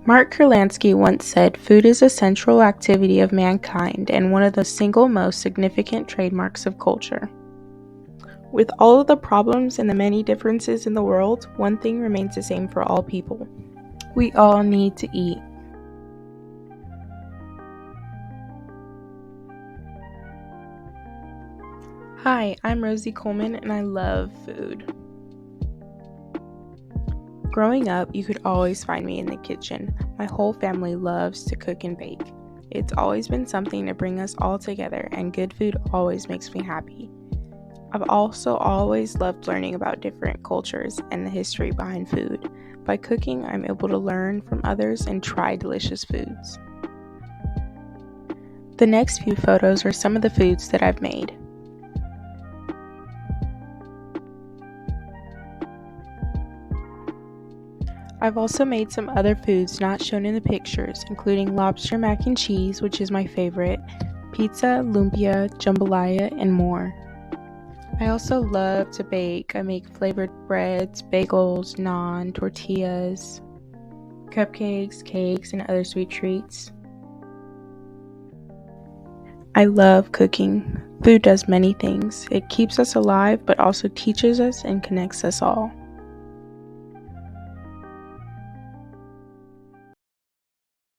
Mark Kurlansky once said, "Food is a central activity of mankind and one of the single most significant trademarks of culture." With all of the problems and the many differences in the world, one thing remains the same for all people. We all need to eat. Hi, I'm Rosie Coleman and I love food. Growing up, you could always find me in the kitchen. My whole family loves to cook and bake. It's always been something to bring us all together, and good food always makes me happy. I've also always loved learning about different cultures and the history behind food. By cooking, I'm able to learn from others and try delicious foods. The next few photos are some of the foods that I've made. I've also made some other foods not shown in the pictures, including lobster mac and cheese, which is my favorite, pizza, lumpia, jambalaya, and more. I also love to bake. I make flavored breads, bagels, naan, tortillas, cupcakes, cakes, and other sweet treats. I love cooking. Food does many things. It keeps us alive, but also teaches us and connects us all.